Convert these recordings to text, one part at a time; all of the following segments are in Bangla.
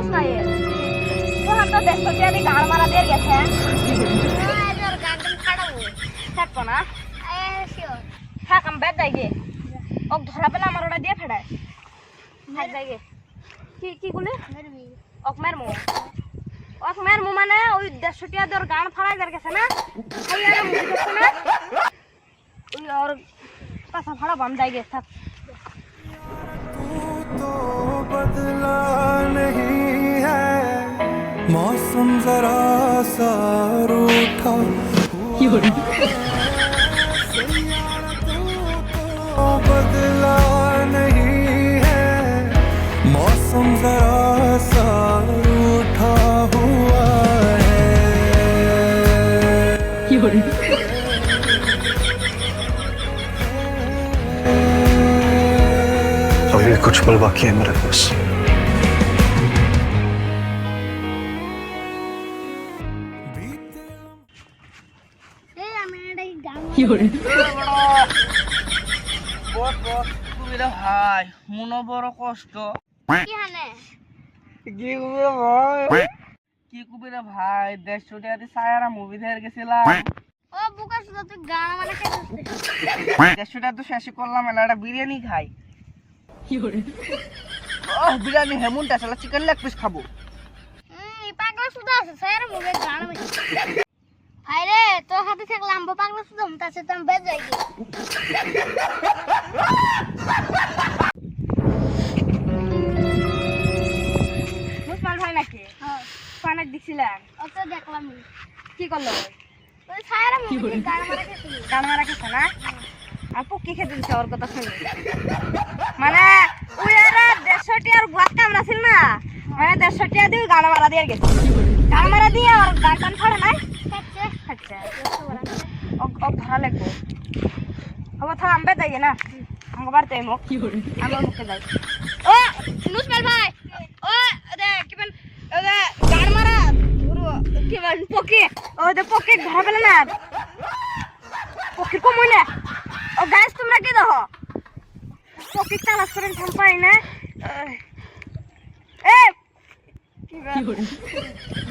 Ismail. Tuhan tuh deh jadi gagal marah dia gitu ya. থাকবো না থাকাম বেদ যাই গে ওক ধরা পেলে আমার ওটা দিয়ে ফেড়ায় থাক যাই গে কি কি গুলি ওক মেরমু মানে ওই 150 টিয়া দর গান ফাড়াই দের গেছে না ওই আর মুখ দেখছ না ওই আর পাছা ফাড়া বাম যাই গে থাক तो बदला नहीं है मौसम जरा सा रूठा तो बदला नहीं है मौसम जरा सा रूठा हुआ है अभी कुछ पल बाकी है मेरे पास ভাই মনে বড় কষ্ট কি কুবিরে ভাই 150 টাকা দিয়ে সায়ারা মুভি দেখে গেছিলাম 150 টাকা তো শেষ করলাম একটা বিরিয়ানি খাই বিরিয়ানি হেমুনটা আসলে চিকেন লেগ পিস খাবো আরে তোর হাতে থাকলাম পাগলা শুধু তাছে তো আমি বেজ যাই মুসমান ভাই নাকি হ্যাঁ পানাক দিছিলাম ওকে দেখলাম কি করলো ওই ছায়ারা মুভি গান মারা খেছে না আপু কি খেতে দিছে ওর কথা শুনি মানে ওই এরা 150 টিয়ার গ্লাস কামরা ছিল না মানে 150 টিয়া দিয়ে গান মারা দিয়ে গেছে গান মারা দিয়ে আর গান ফাড়ে নাই আচ্ছা ও ধরা লাগবো হবো থাম আমবে যাই না আমাকে বাড়তে মুখ আমার মুখে যাই ও নুসমাল ভাই ও দে কিবেন ও দে গান মারা ধরো কিবেন পকি ও দে পকি ধরা পেলে না পকি কমই না ও গাইস তোমরা কি দেখো পকি তালাশ করেন থাম পাই না এ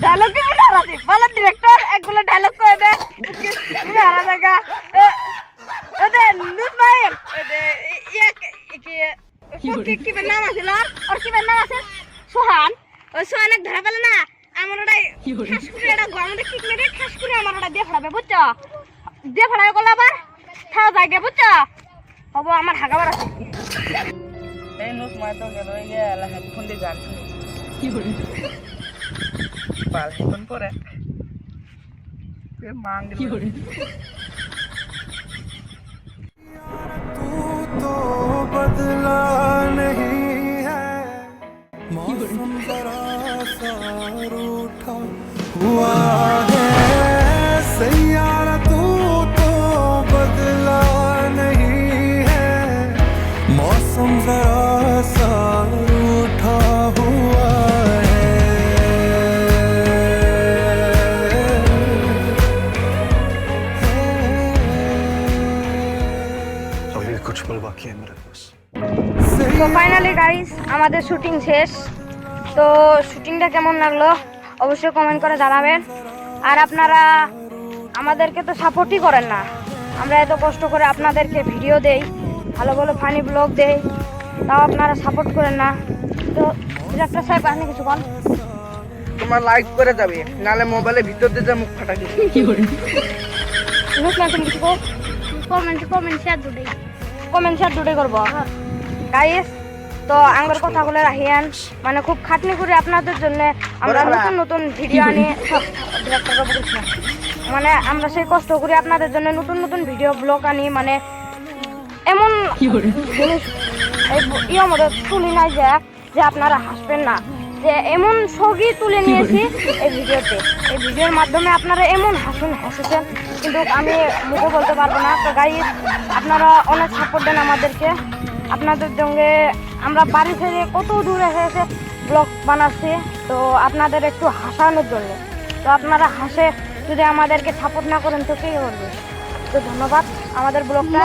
ডায়লগ কি বলা আছে বলা ডিরেক্টর একগুলো ডায়লগ কই দে তুমি আরা জায়গা ওদে নুসমাইল ওদে কি কি নাম আছে লর আর কি নাম আছে সোহান ওই সোহানক ধরা পেলে না আমার ওটাই খাস করে এটা গরমে কিক মেরে খাস করে আমার ওটা দিয়ে ফেলাবে বুঝছো দিয়ে ফেলাবে গলা আবার খাওয়া জায়গা বুঝছো হবো আমার হাগাবার আছে এই নুসমাইল তো গেল এই গেলা হেডফোন দিয়ে গান শুনি কি বলি পাল হেডফোন পরে मांग तू तो बदला नहीं है मौसम जरा सा रूठा हुआ है सैयारा तू तो बदला नहीं है मौसम जरा सा रूठा हुआ कुछ पल बाकी है मेरे पास তো ফাইনালি গাইস আমাদের শুটিং শেষ তো শুটিংটা কেমন লাগলো অবশ্যই কমেন্ট করে জানাবেন আর আপনারা আমাদেরকে তো সাপোর্টই করেন না আমরা এত কষ্ট করে আপনাদেরকে ভিডিও দেই ভালো ভালো ফানি ব্লগ দেই তাও আপনারা সাপোর্ট করেন না তো ডিরেক্টর সাহেব আপনি কিছু বল তোমার লাইক করে যাবে নালে মোবাইলের ভিতর দিয়ে যা মুখ ফাটা কি করে তুমি কিছু কমেন্ট শেয়ার দুটোই করবো গাইস তো আঙ্গর কথাগুলো রাখিয়ান মানে খুব খাটনি করে আপনাদের জন্য আমরা নতুন নতুন ভিডিও আনি মানে আমরা সেই কষ্ট করি আপনাদের জন্য নতুন নতুন ভিডিও ব্লগ আনি মানে এমন জিনিস ইয়ের মধ্যে তুলি নাই যে আপনারা হাসবেন না যে এমন ছবি তুলে নিয়েছি এই ভিডিওতে এই ভিডিওর মাধ্যমে আপনারা এমন হাসেছেন কিন্তু আমি মুখে বলতে পারবো না তো গাইস আপনারা অনেক সাপোর্ট দেন আমাদেরকে আপনাদের সঙ্গে আমরা বাড়ি থেকে কত দূরে এসে ব্লগ বানাচ্ছি তো আপনাদের একটু হাসানোর জন্য তো আপনারা হাসে যদি আমাদেরকে সাপোর্ট না করেন তো কে করবে তো ধন্যবাদ আমাদের ব্লগটা